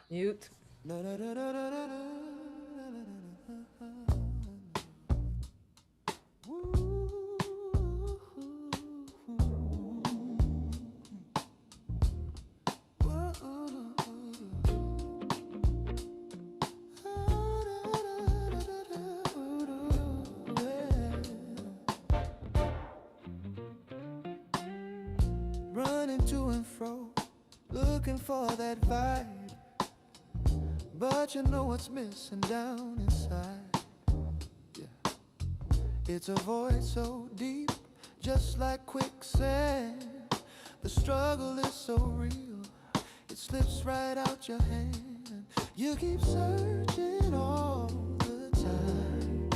Mute. Running to and fro, looking for that vibe. But you know what's missing down inside. Yeah. It's a void so deep, just like quicksand. The struggle is so real, it slips right out your hand. You keep searching all the time,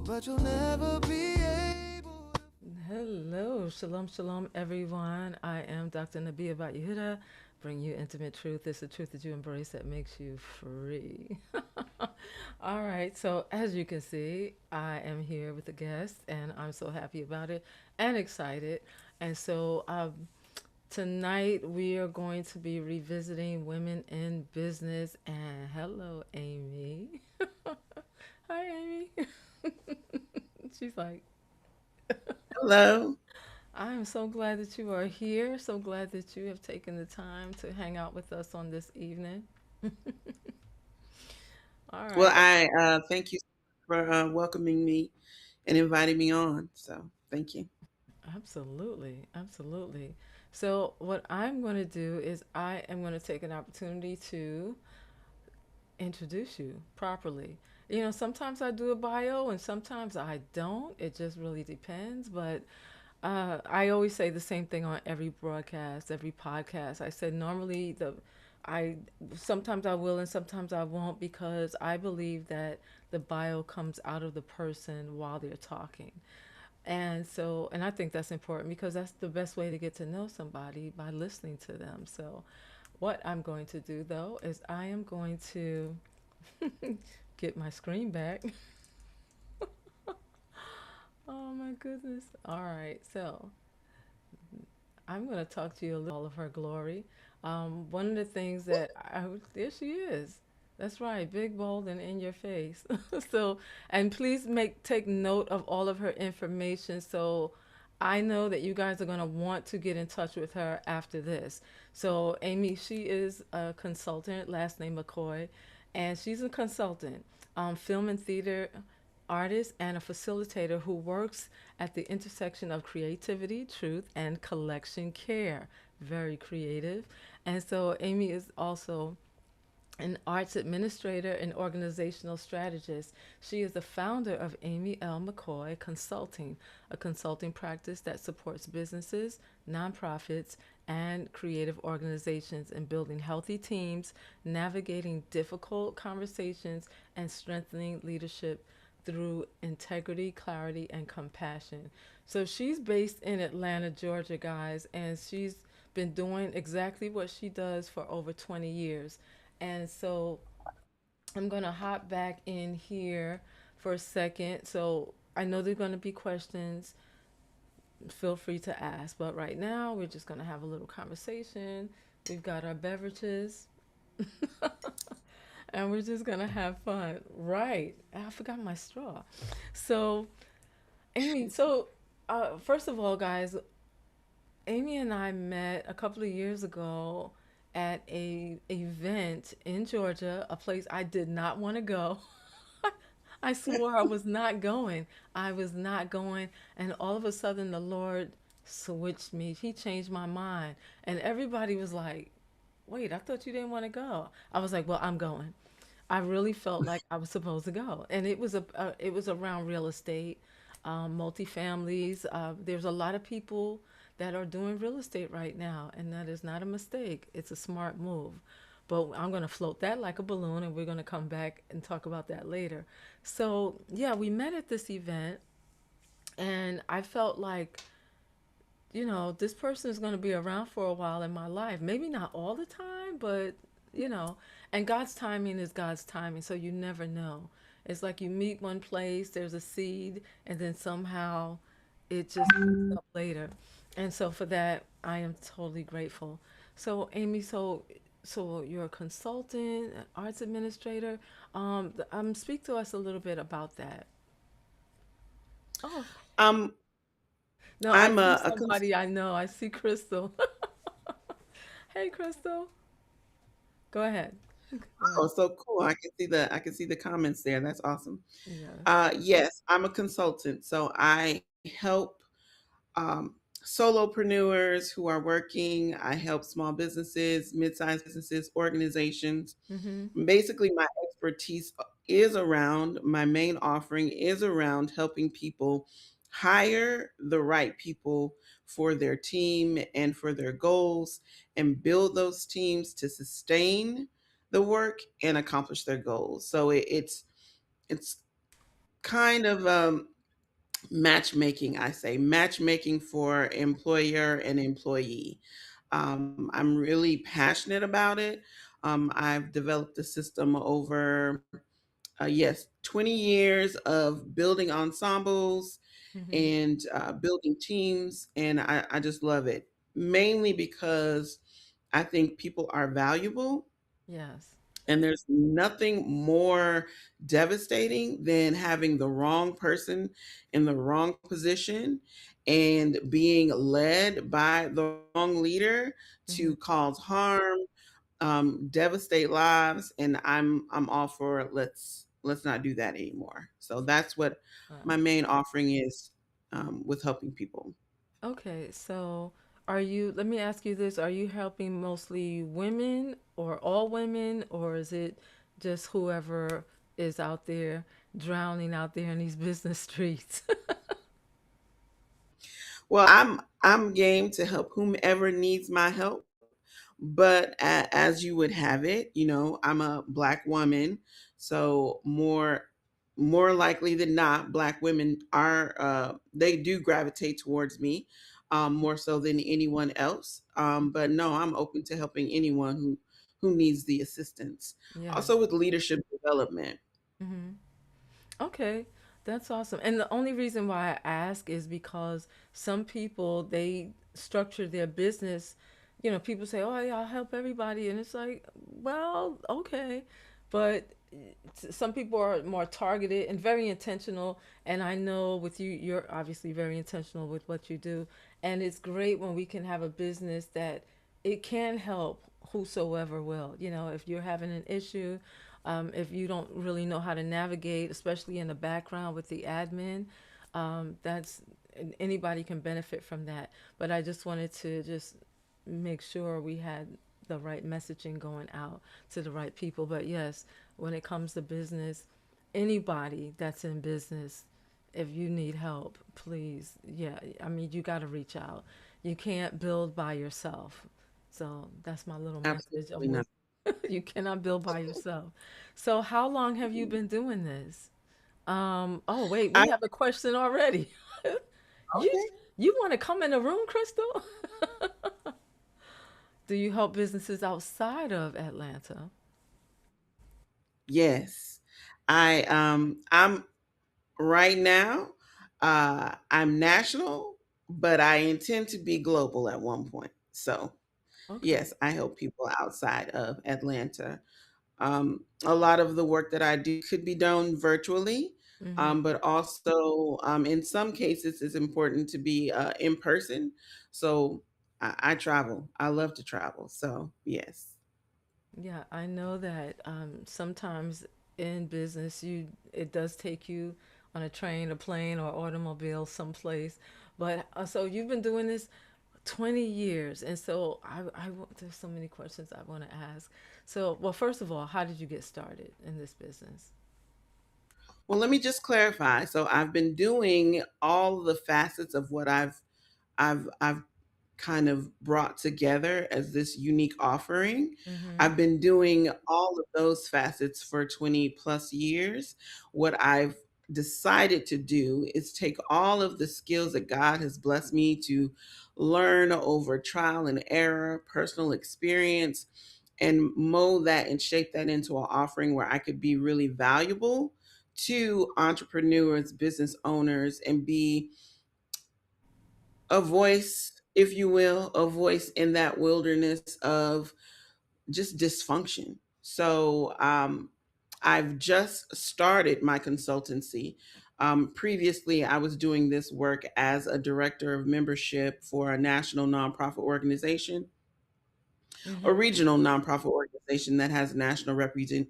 but you'll never be able to. Hello, shalom, shalom, everyone. I am Dr. Nabi Yehuda, bring you intimate truth. It's the truth that you embrace that makes you free. All right, so as you can see, I am here with a guest, and I'm so happy about it and excited. And so tonight we are going to be revisiting women in business. And hello, Amy. Hi, Amy. She's like, Hello. I'm so glad that you are here. So glad that you have taken the time to hang out with us on this evening. All Well, right. I thank you for welcoming me and inviting me on. So thank you. Absolutely. Absolutely. So, what I'm going to do is I am going to take an opportunity to introduce you properly. Sometimes I do a bio and sometimes I don't. It just really depends. But I always say the same thing on every broadcast, every podcast. I said normally I sometimes I will and sometimes I won't because I believe that the bio comes out of the person while they're talking. And I think that's important because that's the best way to get to know somebody by listening to them. So what I'm going to do though is I am going to get my screen back. Oh my goodness. All right. So I'm going to talk to you a little all of her glory. One of the things that there she is. That's right, big, bold, and in your face. So, and please take note of all of her information. So, I know that you guys are going to want to get in touch with her after this. So, Amy, she is a consultant, last name McCoy, and she's a consultant, film and theater artist and a facilitator who works at the intersection of creativity, truth, and collection care. Very creative. And so Amy is also an arts administrator and organizational strategist. She is the founder of Aimee L. McCoy Consulting, a consulting practice that supports businesses, nonprofits, and creative organizations in building healthy teams, navigating difficult conversations, and strengthening leadership through integrity, clarity, and compassion. So she's based in Atlanta, Georgia, guys, and she's been doing exactly what she does for over 20 years. And so I'm going to hop back in here for a second. So I know there are going to be questions. Feel free to ask. But right now, we're just going to have a little conversation. We've got our beverages and we're just going to have fun. Right. I forgot my straw. So, Amy, first of all, guys, Amy and I met a couple of years ago at a event in Georgia, a place I did not want to go. I swore I was not going. I was not going. And all of a sudden, the Lord switched me. He changed my mind. And everybody was like, wait, I thought you didn't want to go. I was like, well, I'm going. I really felt like I was supposed to go. And it was around real estate, multifamilies. There's a lot of people that are doing real estate right now. And that is not a mistake. It's a smart move. But I'm going to float that like a balloon and we're going to come back and talk about that later. So, yeah, we met at this event and I felt like, this person is going to be around for a while in my life. Maybe not all the time, but, you know, and God's timing is God's timing. So you never know. It's like you meet one place, there's a seed, and then somehow it just picks up later. And so for that, I am totally grateful. So, Amy, so So you're a consultant, an arts administrator. Speak to us a little bit about that. Oh, Um, no, I I'm see a somebody I know. I see Crystal. Hey, Crystal. Go ahead. Go oh, ahead. so cool. I can see the comments there. That's awesome. Yes. Yes, I'm a consultant. So I help um, solopreneurs who are working. I help small businesses, mid-sized businesses, organizations. Mhm. Basically, my expertise is around, my main offering is around helping people hire the right people for their team and for their goals and build those teams to sustain the work and accomplish their goals. So it's kind of matchmaking, I say, matchmaking for employer and employee. I'm really passionate about it. I've developed a system over, yes, 20 years of building ensembles Mhm. and building teams, and I just love it. Mainly because I think people are valuable, Yes. and there's nothing more devastating than having the wrong person in the wrong position and being led by the wrong leader Mhm. to cause harm, devastate lives. And I'm all for let's not do that anymore. So that's what my Wow. main offering is, with helping people. Okay, so are you, let me ask you this, are you helping mostly women or all women, or is it just whoever is out there drowning out there in these business streets? Well, I'm game to help whomever needs my help. But as you would have it, I'm a black woman, so more likely than not, black women are they do gravitate towards me, more so than anyone else. But no, I'm open to helping anyone who needs the assistance. Yes. Also with leadership development. Hmm. Okay, that's awesome. And the only reason why I ask is because some people they structure their business, people say, "Oh, yeah, I'll help everybody." And it's like, "Well, okay." But some people are more targeted and very intentional, and I know with you you're obviously very intentional with what you do, and it's great when we can have a business that it can help whosoever will. If you're having an issue, if you don't really know how to navigate, especially in the background with the admin, that's anybody can benefit from that. But I just wanted to just make sure we had the right messaging going out to the right people. But yes, when it comes to business, anybody that's in business, if you need help, please, yeah, I mean, you got to reach out. You can't build by yourself. So that's my little message of Absolutely what not. you cannot build by yourself. So how long have you been doing this? Oh wait, I we have a question already. you Okay. you want to come in the room, Crystal? Do you help businesses outside of Atlanta? Yes. I'm right now, I'm national, but I intend to be global at one point. So, Okay. yes, I help people outside of Atlanta. A lot of the work that I do could be done virtually, Mhm. but also in some cases, it's important to be in person. So, I travel. I love to travel. So, yes, Yeah, I know that sometimes in business, it does take you on a train, a plane, or automobile someplace. But so you've been doing this 20 years, and so there's so many questions I want to ask. So, well, first of all, how did you get started in this business? well, let me just clarify. So I've been doing all the facets of what I've kind of brought together as this unique offering. Mm-hmm. I've been doing all of those facets for 20 plus years. What I've decided to do is take all of the skills that God has blessed me to learn over trial and error, personal experience, and mold that and shape that into an offering where I could be really valuable to entrepreneurs, business owners, and be a voice, if you will, a voice in that wilderness of just dysfunction. So I've just started my consultancy. Previously, I was doing this work as a director of membership for a national nonprofit organization, a Mm-hmm. regional nonprofit organization that has national reputation.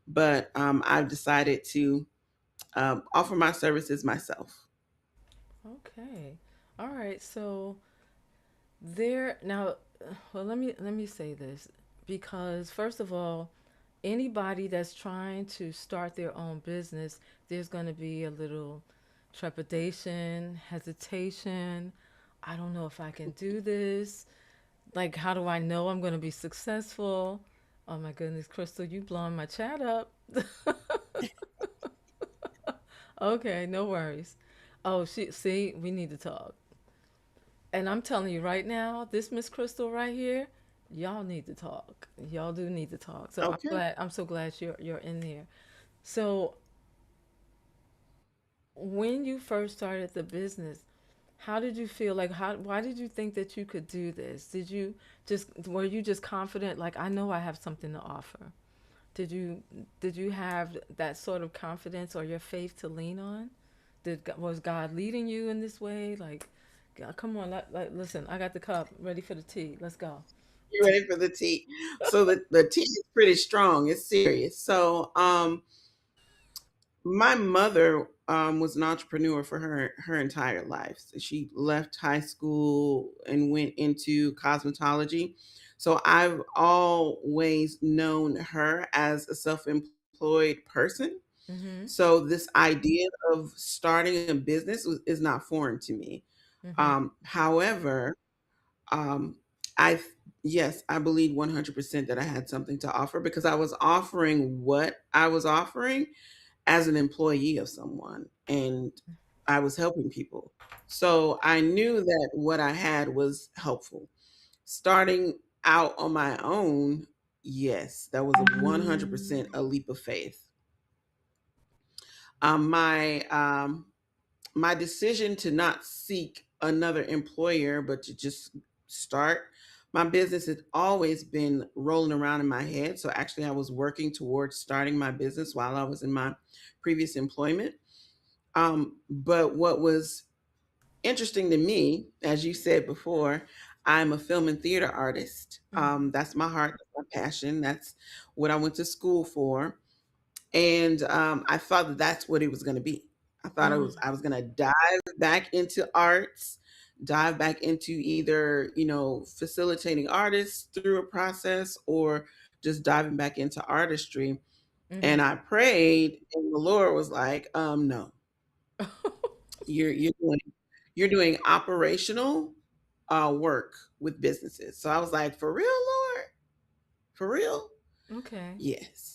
But I've decided to offer my services myself. Okay. All right. So there now, well, let me say this because first of all, anybody that's trying to start their own business, there's going to be a little trepidation, hesitation. I don't know if I can do this. Like, how do I know I'm going to be successful? Oh my goodness, Crystal, you blowing my chat up. Okay, no worries. Oh, see, we need to talk. And I'm telling you right now, this Miss Crystal right here, y'all need to talk. Y'all do need to talk. So I'm Okay. glad. I'm so glad you're in there. So when you first started the business, how did you feel? Like, how? Why did you think that you could do this? Did you just were you just confident? Like, I know I have something to offer. Did you did you have that sort of confidence or your faith to lean on? Was God leading you in this way? Like, come on, listen, I got the cup ready for the tea. Let's go. You ready for the tea? So the tea is pretty strong. It's serious. So my mother was an entrepreneur for her entire life. So she left high school and went into cosmetology. So I've always known her as a self-employed person. Mm-hmm. So this idea of starting a business is not foreign to me. Mm-hmm. However, um, I yes, I believe 100% that I had something to offer because I was offering what I was offering as an employee of someone, and I was helping people. So I knew that what I had was helpful. Starting out on my own, yes, that was a 100% a leap of faith. My my decision to not seek another employer, but to just start my business has always been rolling around in my head. So actually, I was working towards starting my business while I was in my previous employment. But what was interesting to me, as you said before, I'm a film and theater artist. Mm-hmm. That's my heart, that's my passion. That's what I went to school for, and I thought that that's what it was going to be. I thought I was going to dive back into arts, dive back into either facilitating artists through a process or just diving back into artistry. Mm-hmm. And I prayed, and the Lord was like, no, you're you're doing operational work with businesses. So I was like, for real, Lord, for real, Okay. yes.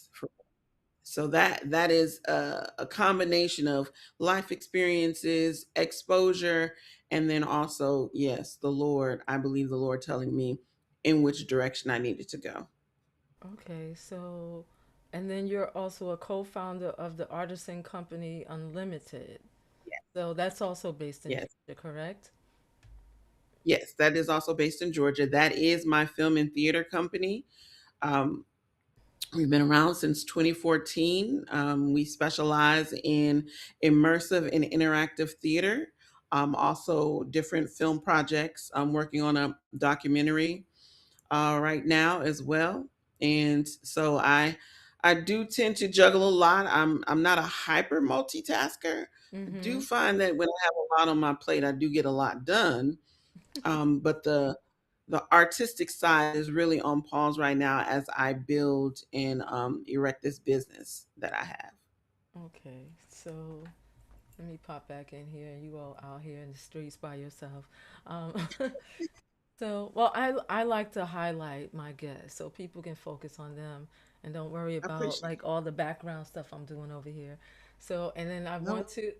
So that is a combination of life experiences, exposure, and then also, yes, the Lord. I believe the Lord telling me in which direction I needed to go. Okay. So, and then you're also a co-founder of the artisan company Unlimited. So that's also based in Yes, Georgia, correct? yes, that is also based in Georgia. That is my film and theater company. Um, we've been around since 2014. We specialize in immersive and interactive theater. Also, different film projects. I'm working on a documentary right now as well. And so I do tend to juggle a lot. I'm not a hyper multitasker. I do Mm-hmm. find that when I have a lot on my plate, I do get a lot done. But the artistic side is really on pause right now as I build and erect this business that I have. Okay. So let me pop back in here. You all out here in the streets by yourself. Um, So, well, I like to highlight my guests so people can focus on them and don't worry I about appreciate like all the background stuff I'm doing over here. So, and then I it. No, want to,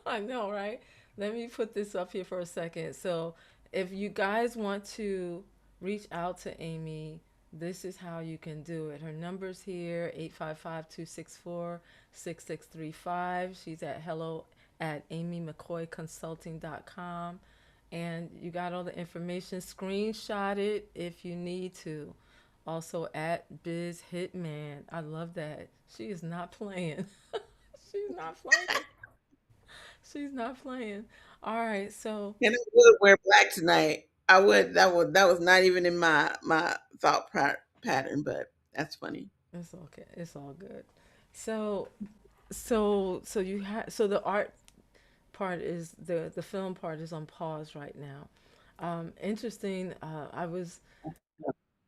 I know, right? Let me put this up here for a second. So, if you guys want to reach out to Aimee, this is how you can do it. Her number's here 855-264-6635. She's at hello at amymccoyconsulting.com. And you got all the information. Screenshot it if you need to. Also at Biz Hitman. I love that. She is not playing. She's not playing. She's not playing. All right, so And I would wear black tonight. I would. That was not even in my thought pattern, but that's funny. it's okay. It's all good. So so you have so the art part is the film part is on pause right now. Interesting.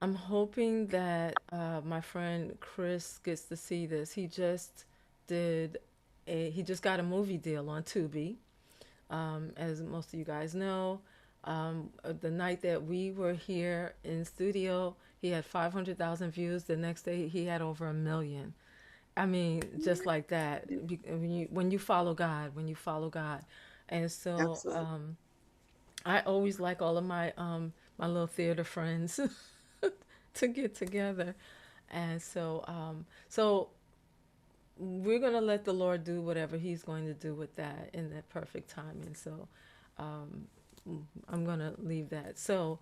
I'm hoping that my friend Chris gets to see this. He just got a movie deal on Tubi. As most of you guys know, the night that we were here in studio, he had 500,000 views. The next day, he had over 1 million. I mean, just like that. When you follow God, when you follow God, and so Absolutely. I always like all of my little theater friends to get together, and so we're gonna let the Lord do whatever He's going to do with that in that perfect timing. So um, I'm gonna leave that. So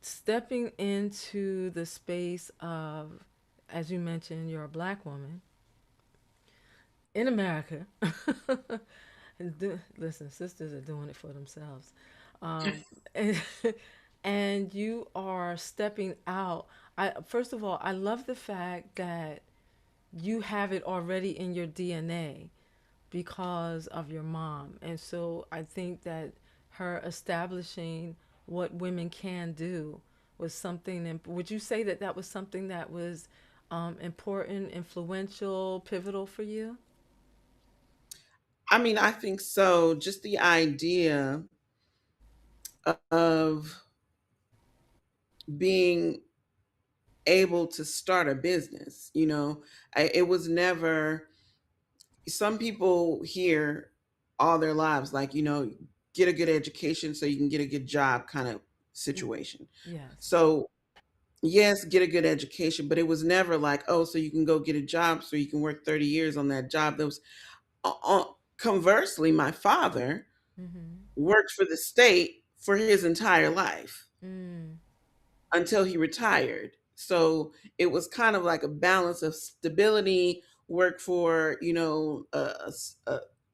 stepping into the space of, as you mentioned, you're a black woman in America. Listen, sisters are doing it for themselves. And, and you are stepping out. First of all, I love the fact that you have it already in your DNA because of your mom. And so I think that her establishing what women can do was something. Would you say that that was something that was important, influential, pivotal for you? I mean, I think so. Just the idea of being able to start a business, it was never. Some people hear all their lives, like, get a good education so you can get a good job kind of Mm, situation. yes. So yes, get a good education, but it was never like, oh, so you can go get a job so you can work 30 years on that job. That was conversely, my father Mm-hmm. worked for the state for his entire life Mm, until he retired. So it was kind of like a balance of stability, work for,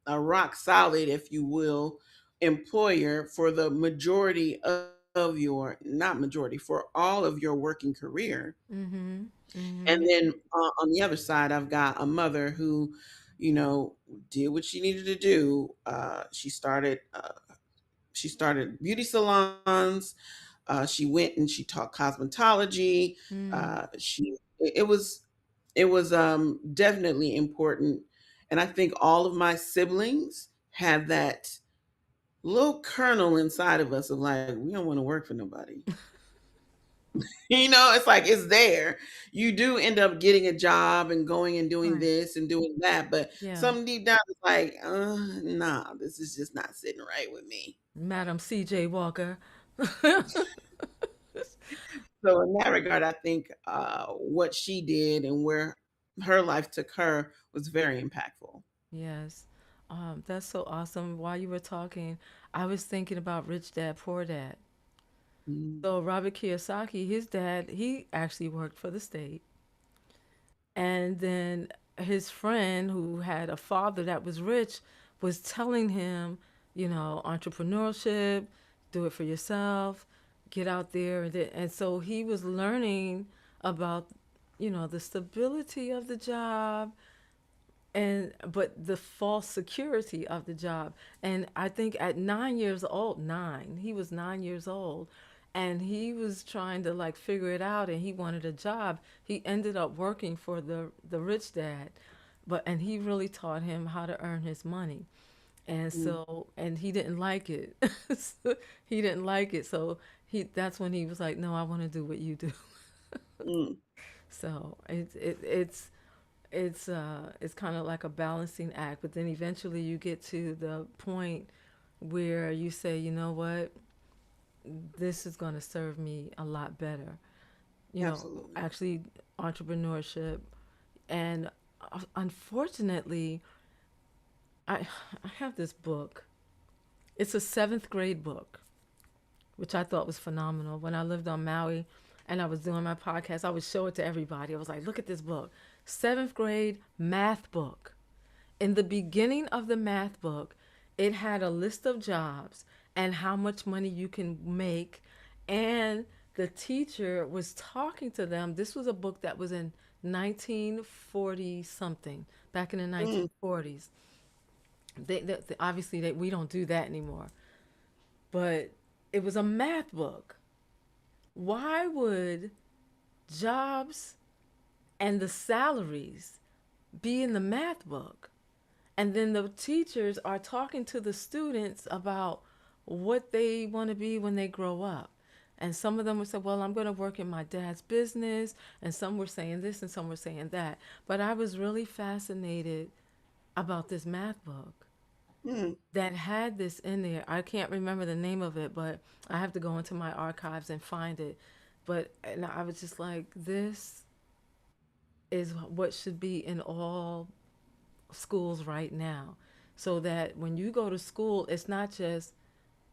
a rock solid, if you will, employer for the majority of your, not majority, for all of your working career. mm-hmm. And Mm-hmm. then on the other side, I've got a mother who, you know, did what she needed to do. She started beauty salons. She went and she taught cosmetology. Mm, She it was definitely important, and I think all of my siblings had that little kernel inside of us of like, we don't want to work for nobody. It's like it's there. You do end up getting a job and going and doing right. this and doing that, but Yeah. some deep down is like, nah, this is just not sitting right with me. Madam C.J. Walker. So in that regard, I think what she did and where her life took her was very impactful. Yes. That's so awesome. While you were talking, I was thinking about Rich Dad, Poor Dad. Mm. So Robert Kiyosaki, his dad, he actually worked for the state. And then his friend who had a father that was rich was telling him, entrepreneurship, do it for yourself, get out there. And so he was learning about, the stability of the job, and but the false security of the job. And I think at 9 years old, he was 9 years old, and he was trying to like figure it out, and he wanted a job. He ended up working for the rich dad, and he really taught him how to earn his money. And Mm. so, and he didn't like it. He didn't like it, so that's when he was like, no, I want to do what you do. Mm. So it's kind of like a balancing act, but then eventually you get to the point where you say, you know what, this is going to serve me a lot better. Absolutely. Actually, entrepreneurship. And unfortunately, I I have this book, It's a seventh grade book, which I thought was phenomenal. When I lived on Maui and I was doing my podcast, I would show it to everybody. I was like, look at this book. Seventh grade math book. In the beginning of the math book, it had a list of jobs and how much money you can make. And the teacher was talking to them. This was a book that was in 1940 something, back in the Mm, 1940s. Obviously, we don't do that anymore. But it was a math book. Why would jobs and the salaries be in the math book? And then the teachers are talking to the students about what they want to be when they grow up. And some of them would say, well, I'm going to work in my dad's business. And some were saying this and some were saying that. But I was really fascinated about this math book mm. that had this in there. I can't remember the name of it, but I have to go into my archives and find it. But and I was just like, this is what should be in all schools right now. So that when you go to school, it's not just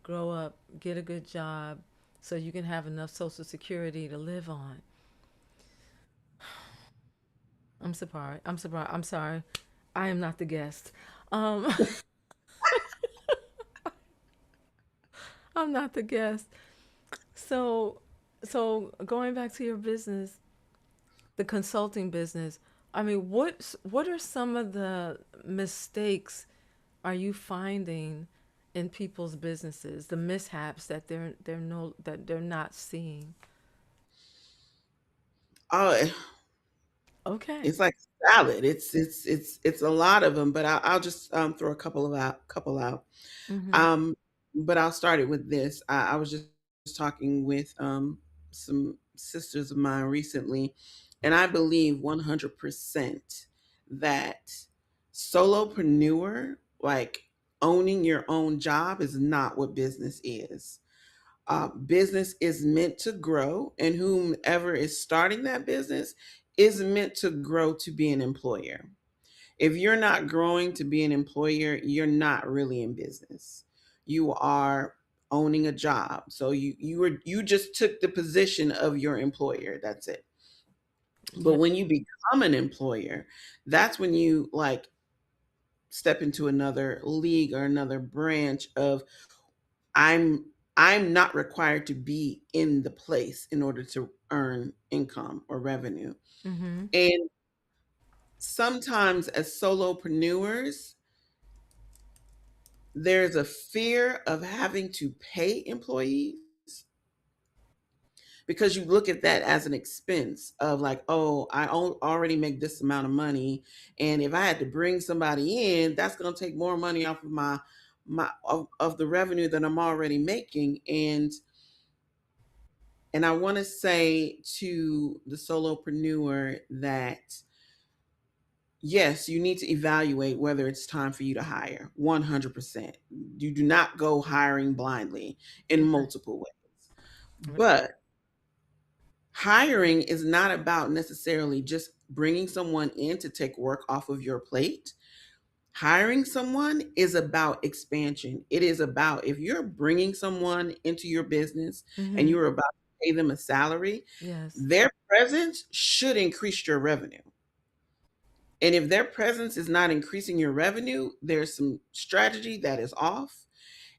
grow up, get a good job so you can have enough social security to live on. I'm surprised. I'm surprised. I'm sorry. I am not the guest. Um, I'm not the guest. So, so going back to your business, the consulting business. I mean, what are some of the mistakes are you finding in people's businesses? The mishaps that they're not seeing. Oh, Okay. it's like salad. It's a lot of them, but I'll just throw a couple out. Mhm. Um, but I'll start it with this. I was just talking with some sisters of mine recently, and I believe 100% that solopreneur, like owning your own job, is not what business is. Business is meant to grow, and whomever is starting that business is meant to grow to be an employer. If you're not growing to be an employer, you're not really in business. You are owning a job. So you just took the position of your employer. That's it. But Yeah. when you become an employer, that's when you like step into another league or another branch of I'm I'm not required to be in the place in order to earn income or revenue. Mhm. And sometimes as solopreneurs, there's a fear of having to pay employees because you look at that as an expense of like, oh, already make this amount of money, and if I had to bring somebody in, that's going to take more money off of of the revenue that I'm already making. And I want to say to the solopreneur that yes, you need to evaluate whether it's time for you to hire 100%. You do not go hiring blindly in Right. multiple ways. Right. But hiring is not about necessarily just bringing someone in to take work off of your plate. Hiring someone is about expansion. It is about if you're bringing someone into your business and Mhm. you're about to pay them a salary, Yes. their presence should increase your revenue. And if their presence is not increasing your revenue, there's some strategy that is off,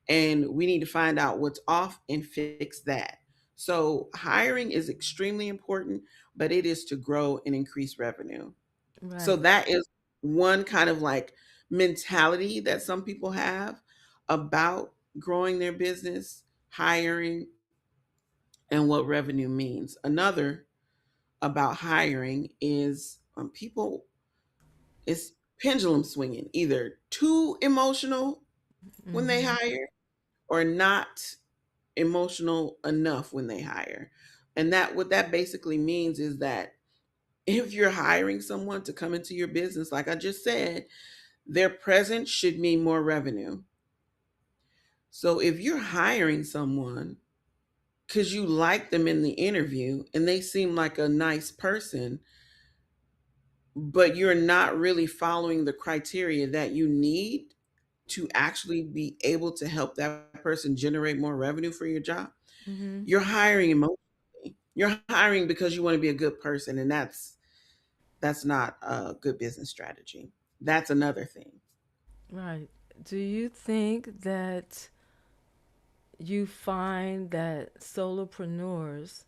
and we need to find out what's off and fix that. So, hiring is extremely important, but it is to grow and increase revenue. So, Right. that is one kind of like mentality that some people have about growing their business, hiring, and what revenue means. Another about hiring is people it's pendulum swinging, either too emotional when they Mhm. hire or not emotional enough when they hire. And that what that basically means is that if you're hiring someone to come into your business, like I just said, their presence should mean more revenue. So if you're hiring someone because you like them in the interview and they seem like a nice person, but you're not really following the criteria that you need to actually be able to help that person generate more revenue for your job, Mm-hmm. you're hiring emotionally. You're hiring because you want to be a good person, and that's not a good business strategy. That's another thing. Right. Do you think that you find that solopreneurs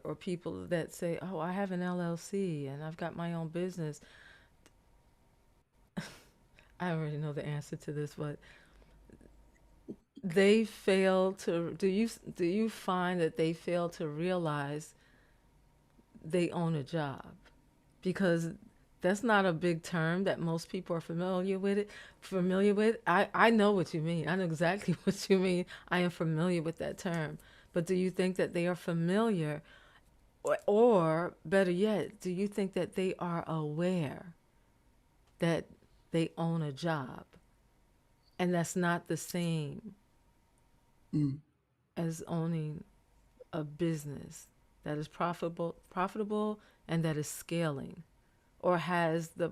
or people that say, "Oh, I have an LLC and I've got my own business," I already know the answer to this, but they fail to do you find that they fail to realize they own a job? Because that's not a big term that most people are familiar with. I know what you mean. I know exactly what you mean. I am familiar with that term. But do you think that they are familiar, or better yet, do you think that they are aware that they own a job, and that's not the same Mm. as owning a business that is profitable and that is scaling, or has the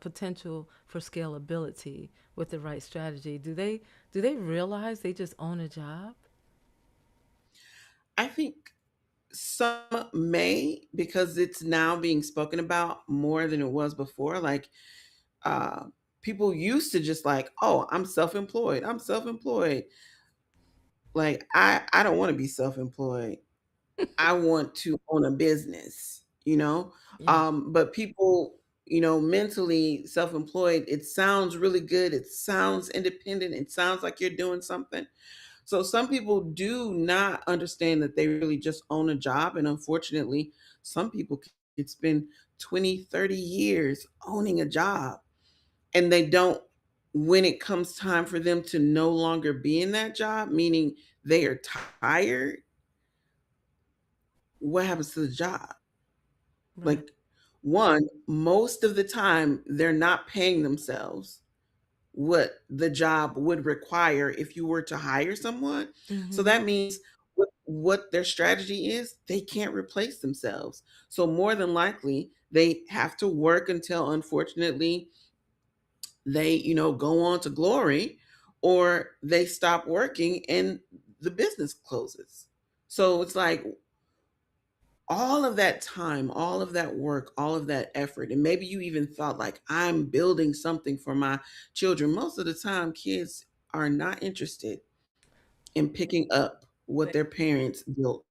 potential for scalability with the right strategy? Do they realize they just own a job? I think some may, because it's now being spoken about more than it was before. Like, uh, people used to just like, oh, I'm self-employed. I'm self-employed. Like, I don't want to be self-employed. I want to own a business, you know? Yeah. But people, mentally self-employed, it sounds really good. It sounds independent. It sounds like you're doing something. So some people do not understand that they really just own a job. And unfortunately, some people could spend 20, 30 years owning a job, and they don't, when it comes time for them to no longer be in that job, meaning they are tired, what happens to the job? Right. Like, one, most of the time, they're not paying themselves what the job would require if you were to hire someone. So Mm-hmm. that means what their strategy is, they can't replace themselves. So more than likely, they have to work until, unfortunately, they, go on to glory, or they stop working and the business closes. So it's like all of that time, all of that work, all of that effort, and maybe you even thought like, I'm building something for my children. Most of the time, kids are not interested in picking up what They their parents built.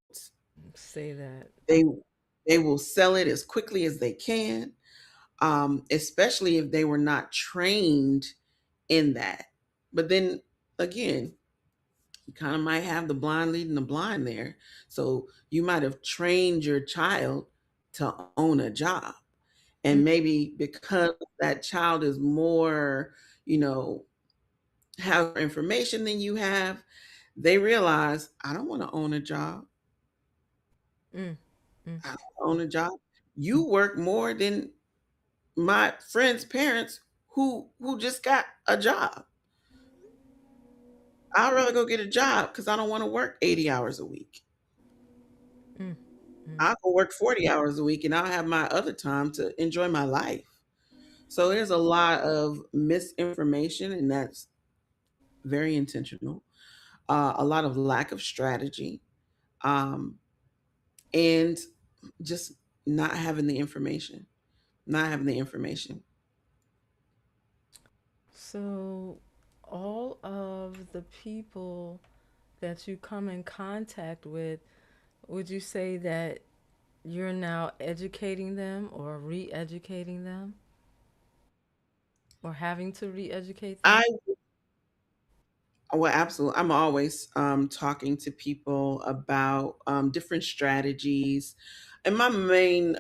say that. They they will sell it as quickly as they can, especially if they were not trained in that. But then again, you kind of might have the blind leading the blind there. So you might have trained your child to own a job. Mm, And maybe because that child is more, you know, have more information than you have, they realize, I don't want to own a job. mm, mm. I don't own a job. You work more than my friend's parents who just got a job. I'd rather go get a job because I don't want to work 80 hours a week. Mm, mm. I'll go work 40 hours a week and I'll have my other time to enjoy my life. So there's a lot of misinformation, and that's very intentional. A lot of lack of strategy, um, and just not having the information. Not having the information. So, all of the people that you come in contact with, would you say that you're now educating them or re educating them or having to re educate them? I Well, absolutely. I'm always talking to people about different strategies, and my main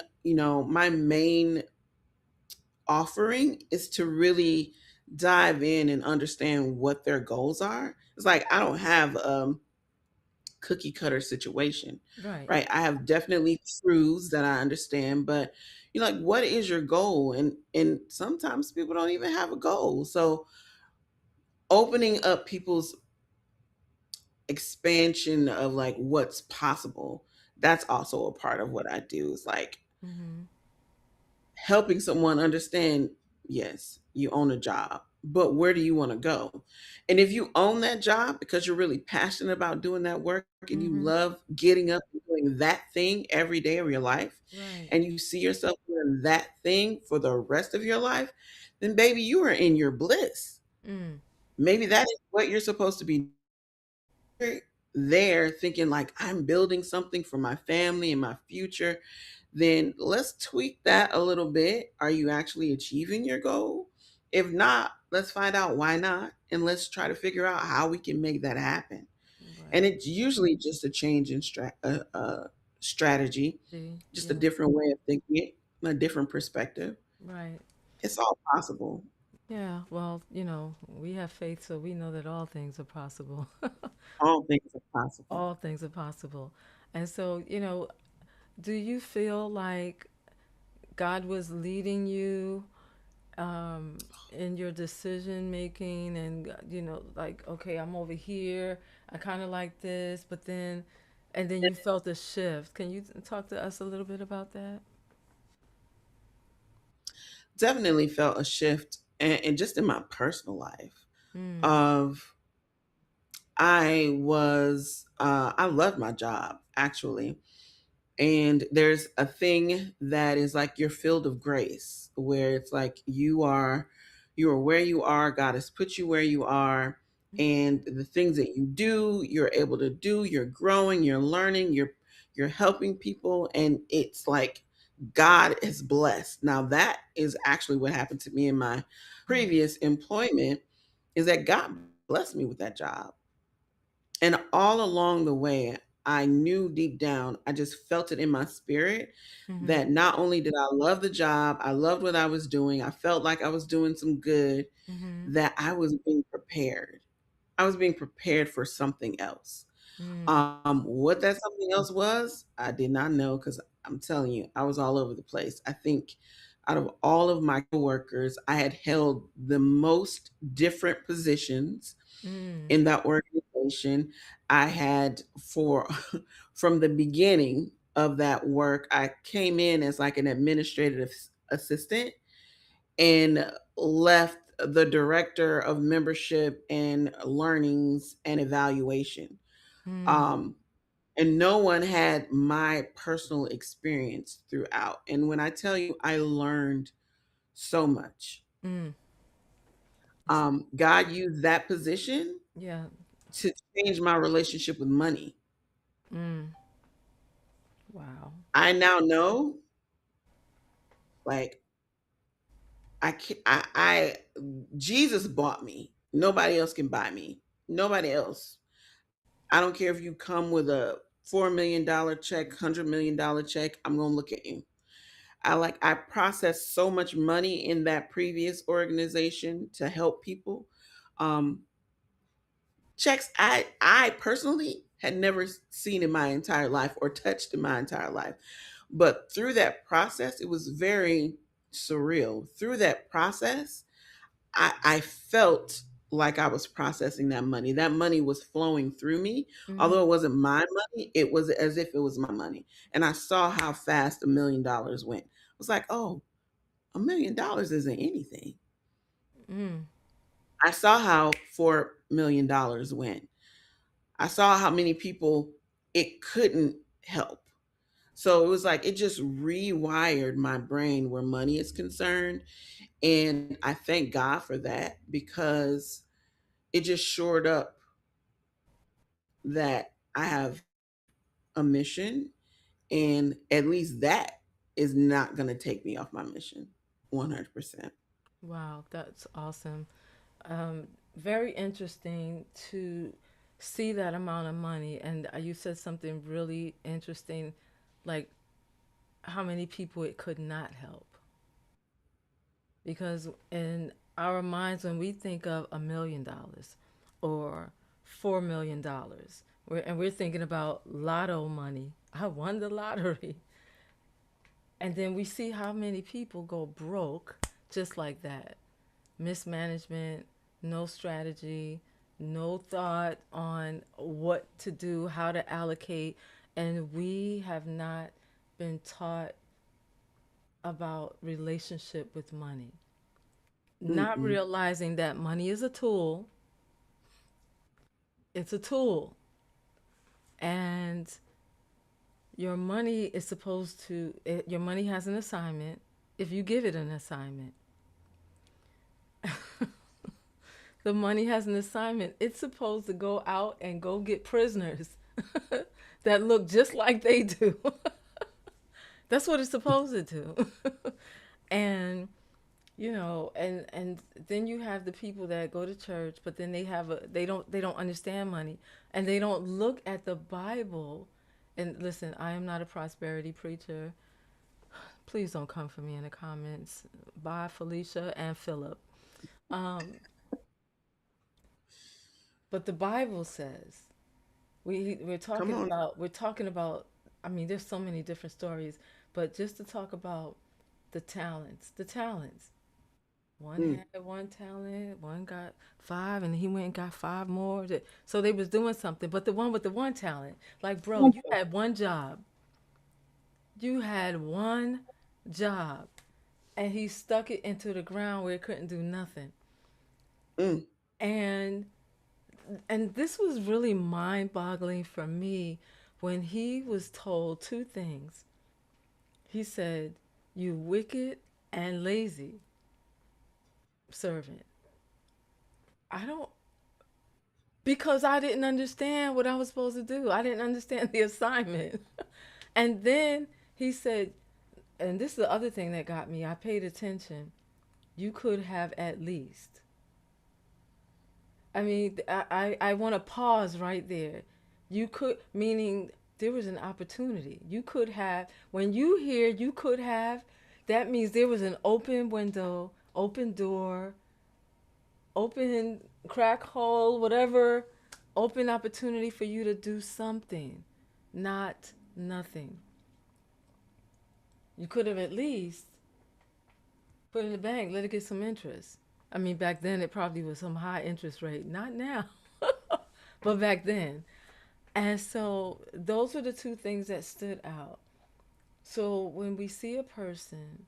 offering is to really dive in and understand what their goals are. It's like I don't have cookie cutter situation, Right. right? I have definitely truths that I understand, but like, what is your goal? And sometimes people don't even have a goal. So opening up people's expansion of like what's possible, that's also a part of what I do. Is like Mm-hmm. helping someone understand, yes, you own a job. but where do you want to go? And if you own that job because you're really passionate about doing that work and you Mm-hmm. love getting up and doing that thing every day of your life, Right. and you see yourself doing that thing for the rest of your life, then baby, you are in your bliss. Mm. Maybe that is what you're supposed to be there thinking like I'm building something for my family and my future, then let's tweak that a little bit. Are you actually achieving your goal? If not, let's find out why not and let's try to figure out how we can make that happen. And Right. it's usually just a change in strategy, See? just a Yeah. different way of thinking it, a different perspective. Right. It's all possible. Yeah. Well, we have faith, so we know that all things are possible. All things are possible. All things are possible. And so, do you feel like God was leading you in your decision making and, like, okay, I'm over here. I kind of like this, but then, and then you felt a shift. Can you talk to us a little bit about that? Definitely felt a shift, and just in my personal life Mm, of I loved my job actually. And there's a thing that is like your field of grace where it's like you are where you are, God has put you where you are, and the things that you do, you're able to do, you're growing, you're learning, you're helping people, and it's like God is blessed. Now that is actually what happened to me in my mm, previous employment, is that God blessed me with that job. And all along the way, I knew deep down, I just felt it in my spirit mm-hmm, that not only did I love the job, I loved what I was doing, I felt like I was doing some good, mm-hmm, that I was being prepared. I was being prepared for something else. mm, What that something else was, I did not know because I'm telling you, I was all over the place. I think out of all of my coworkers, I had held the most different positions mm, in that organization. I had for from the beginning of that work, I came in as like an administrative assistant and left the director of membership and learnings and evaluation. mm, Um, and no one had my personal experience throughout. And when I tell you, I learned so much. mm. It's, God used that position yeah. to change my relationship with money. Mm, wow. I now know, like, I can Jesus bought me. Nobody else can buy me. Nobody else. I don't care if you come with a $4 million check, $100 million check. I'm gonna look at you. I processed so much money in that previous organization to help people. Um, Checks I personally had never seen in my entire life or touched in my entire life. But through that process, it was very surreal. Through that process, I felt like I was processing that money. That money was flowing through me. Although Mm-hmm, it wasn't my money, it was as if it was my money. And I saw how fast $1 million went. I was like, oh, $1 million isn't anything. mm, I saw how $4 million went. I saw how many people it couldn't help. So it was like it just rewired my brain where money is concerned. And I thank God for that because it just shored up that I have a mission. And at least that is not going to take me off my mission 100%. wow. That's awesome. Um, Very interesting to see that amount of money. And you said something really interesting, like how many people it could not help. Because in our minds, when we think of $1 million or $4 million, we're thinking about lotto money. I won the lottery. And then we see how many people go broke just like that. Mismanagement, no strategy, no thought on what to do, how to allocate. And we have not been taught about relationship with money. not Mm-mm. realizing that money is a tool. It's a tool. And your money is supposed to, your money has an assignment if you give it an assignment. The money has an assignment. It's supposed to go out and go get prisoners that look just like they do. That's what it's supposed to do. And and then you have the people that go to church, but then they don't understand money, and they don't look at the Bible. And listen, I am not a prosperity preacher. Please don't come for me in the comments. Bye, Felicia and Philip. Um, but the Bible says we're Come talking on. about we're talking about. I mean, there's so many different stories, but just to talk about the talents. One Mm, had one talent, one got five, and he went and got five more. So they was doing something. But the one with the one talent, like, bro, you had one job. You had one job, and he stuck it into the ground where it couldn't do nothing. mm. And this was really mind-boggling for me when he was told two things. He said, "You wicked and lazy servant." I don't Because I didn't understand what I was supposed to do. I didn't understand the assignment. And then he said, and this is the other thing that got me. I paid attention. You could have at least. I mean, I want to pause right there. You could, meaning there was an opportunity. You could have, when you hear you could have, that means there was an open window, open door, open crack hole, whatever, open opportunity for you to do something, not nothing. You could have at least put it in the bank, let it get some interest. I mean, back then it probably was some high interest rate, not now, but back then. And so those are the two things that stood out. So when we see a person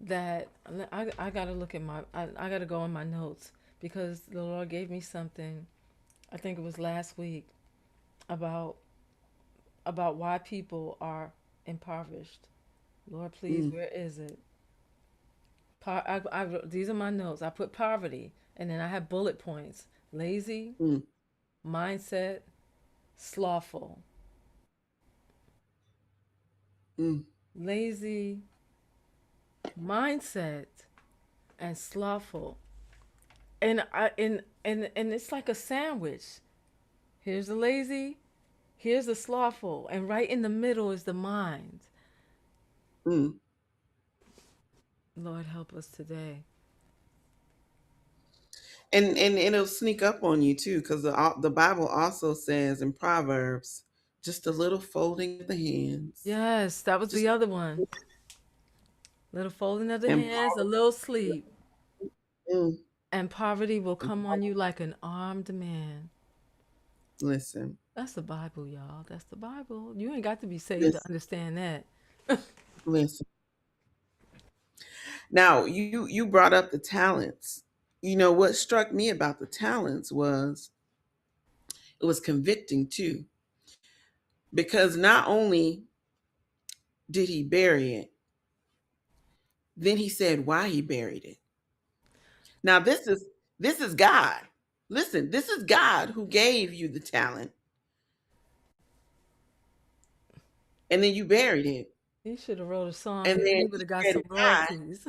that I got to look at I got to go in my notes because the Lord gave me something. I think it was last week about why people are impoverished. Lord, please, Mm, where is it? These are my notes. I put poverty, and then I have bullet points: lazy, mm, mindset, slothful. mm, Lazy, mindset, and slothful. And it's like a sandwich. Here's the lazy, here's the slothful, and right in the middle is the mind. mm. Lord, help us today. And it'll sneak up on you too, because the Bible also says in Proverbs, just a little folding of the hands, Yes, that was the just other one. Little folding of the and hands, a little sleep, mm, and poverty will and come on you like an armed man. listen, That's the Bible, y'all. That's the Bible. You ain't got to be saved to listen, understand that. listen. Now you brought up the talents. You know what struck me about the talents was it was convicting too, because not only did he bury it, then he said why he buried it. Now this is God. Listen, this is God who gave you the talent, and then you buried it, He should have wrote a song and and then he would he have got said some why. royalties.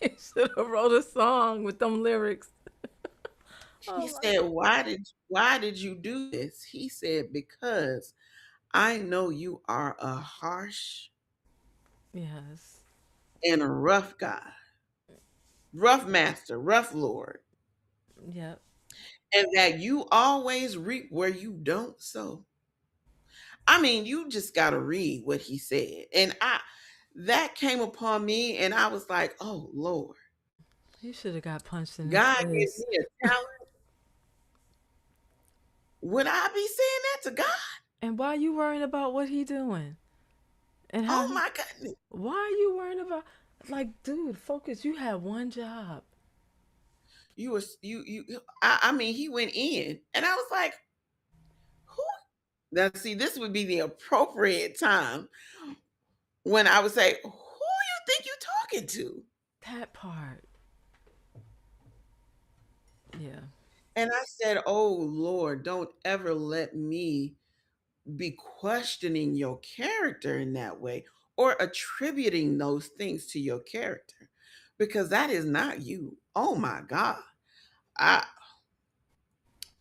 He should have wrote a song with them lyrics. He Oh my said, God. why did you do this? He said, because I know you are a harsh Yes. and a rough God, rough master, rough Lord, Yep. and that you always reap where you don't sow. I mean, you just got to read what he said. And that came upon me, and I was like, oh, Lord, He should have got punched in the God gave face. me a talent. Would I be saying that to God? And why you worrying about what he doing? And how Oh, he my goodness. why are you worrying about, like, dude, focus. You had one job. You was I mean, he went in, and I was like, who? Now, see, this would be the appropriate time when I would say, who you think you talking to? That part. Yeah. And I said, oh Lord, don't ever let me be questioning your character in that way or attributing those things to your character, because that is not you. Oh my God. I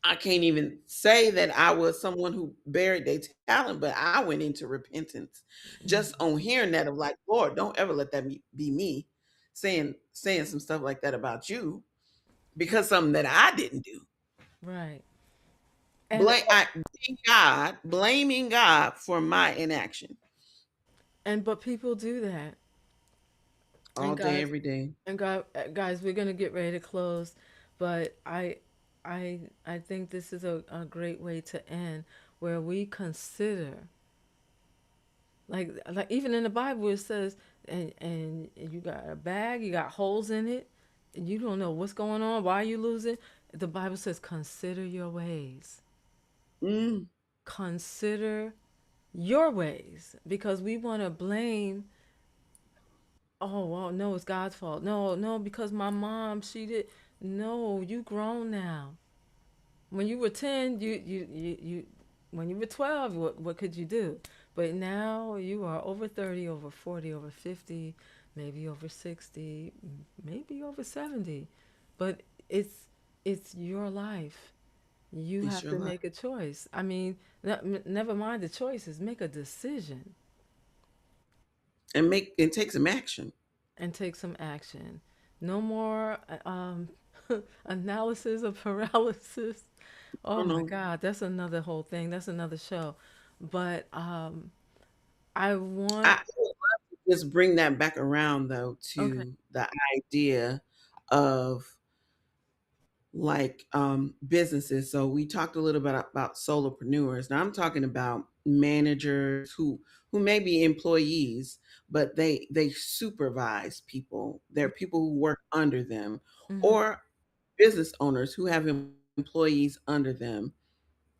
I can't even say that I was someone who buried their talent, but I went into repentance just Mm. on hearing that of like, Lord, don't ever let that be me saying some stuff like that about you because something that I didn't do. Right. And Blaming God for my inaction but people do that. all And day, guys, every day. guys, we're gonna get ready to close, but I think this is a great way to end, where we consider, like even in the Bible it says, and you got a bag, you got holes in it, and you don't know what's going on, why you losing. The Bible says, consider your ways. Mm, Consider your ways, because we want to blame. Oh, well, no, it's God's fault. No, no, because my mom, she did. No, you grown now. When you were 10, you when you were 12, what could you do? But now you are over 30, over 40, over 50, maybe over 60, maybe over 70. But it's it's your life. You it's have your to life. make a choice. I mean, never mind the choices, make a decision And take some action. and take some action. No more analysis of paralysis. No, Oh my no. God, that's another whole thing. That's another show. But I want. I would just bring that back around though Okay. to the idea of like businesses. So we talked a little bit about solopreneurs. Now I'm talking about managers who may be employees, but they supervise people. They're people who work under them, Mm-hmm. or business owners who have employees under them.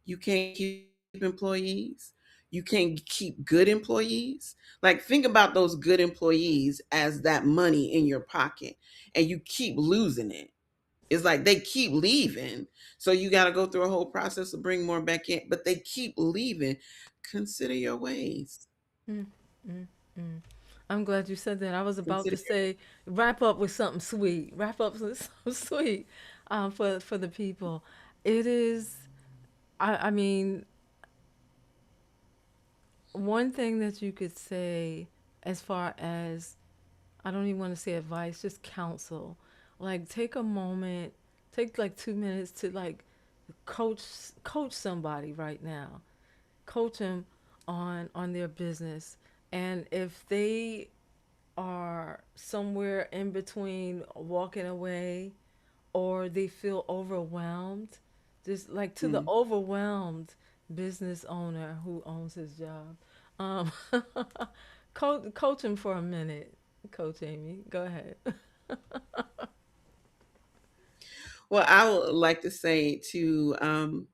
You can't keep employees. You can't keep good employees. Like, think about those good employees as that money in your pocket, and you keep losing it. It's like they keep leaving. So you got to go through a whole process to bring more back in, but they keep leaving. Consider your ways. Mm-hmm. I'm glad you said that. I was about Consider to say, wrap up with something sweet. Wrap up with something sweet, for the people. It is. I mean, one thing that you could say, as far as, I don't even want to say advice, just counsel. Like, take a moment, take like 2 minutes to like coach coach somebody right now. Coach them on their business. And if they are somewhere in between walking away, or they feel overwhelmed, just like, to the your overwhelmed business owner who owns his job, um, coach him for a minute. Coach Aimee, go ahead. Well, I would like to say to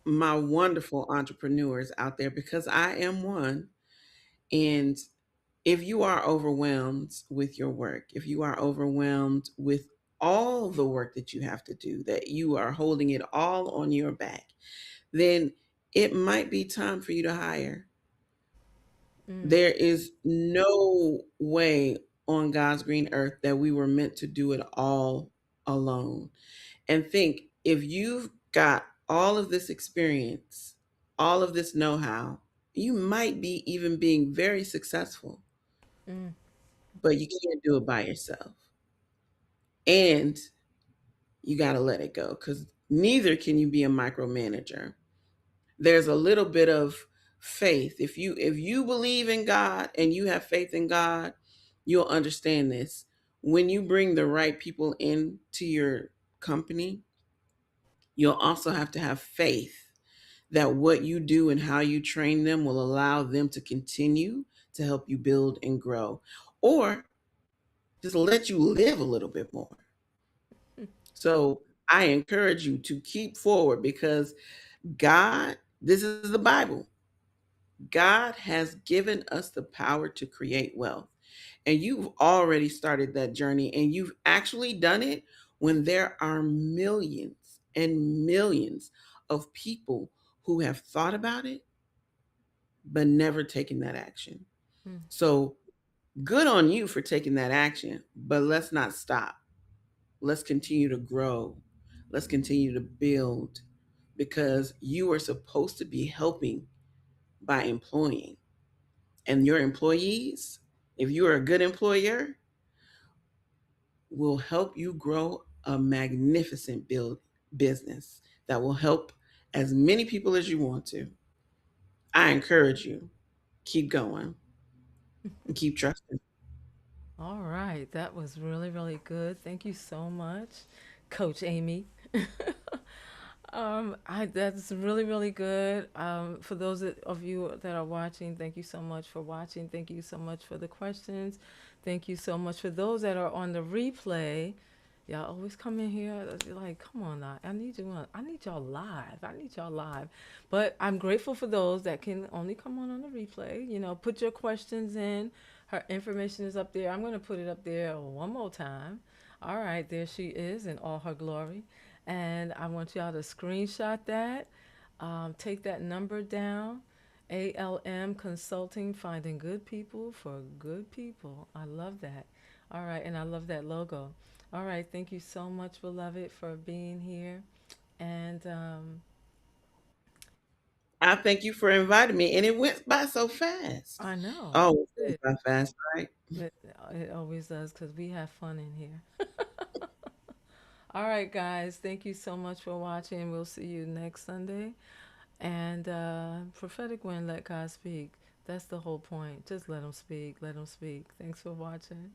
my wonderful entrepreneurs out there, because I am one. And if you are overwhelmed with your work, if you are overwhelmed with all the work that you have to do, that you are holding it all on your back, then it might be time for you to hire. Mm, There is no way on God's green earth that we were meant to do it all alone. And think, if you've got all of this experience, all of this know how, you might be even being very successful, mm, but you can't do it by yourself. And you got to let it go, because neither can you be a micromanager. There's a little bit of faith. If you believe in God and you have faith in God, you'll understand this. When you bring the right people into your company, you'll also have to have faith that what you do and how you train them will allow them to continue to help you build and grow, or just let you live a little bit more. So I encourage you to keep forward because God, this is the Bible. God has given us the power to create wealth. And you've already started that journey, and you've actually done it when there are millions and millions of people who have thought about it but never taken that action. Mm. So good on you for taking that action, but let's not stop. Let's continue to grow. Let's continue to build because you are supposed to be helping by employing. And your employees, if you are a good employer, will help you grow a magnificent business that will help as many people as you want to. I encourage you, keep going and keep trusting. All right, that was really, really good. Thank you so much, Coach Aimee. That's really, really good. For those of you that are watching, thank you so much for watching. Thank you so much for the questions. Thank you so much for those that are on the replay. Y'all always come in here. You're like, come on now. I need you on. I need y'all live. I need y'all live. But I'm grateful for those that can only come on the replay. You know, put your questions in. Her information is up there. I'm going to put it up there one more time. All right, there she is in all her glory. And I want y'all to screenshot that. Take that number down. ALM Consulting, finding good people for good people. I love that. All right, and I love that logo. All right, thank you so much, beloved, for being here. And I thank you for inviting me, and it went by so fast. I know Oh, it it, goes by fast, right? it, it always does because we have fun in here. All right, guys, thank you so much for watching. We'll see you next Sunday. And prophetic wind, let God speak. That's the whole point. Just let him speak. Let him speak. Thanks for watching.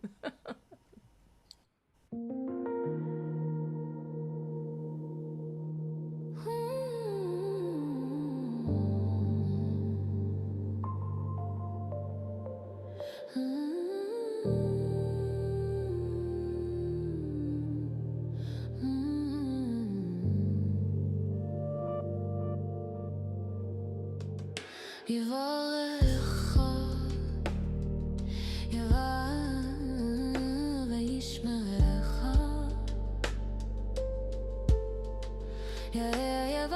Yeah, yeah, yeah,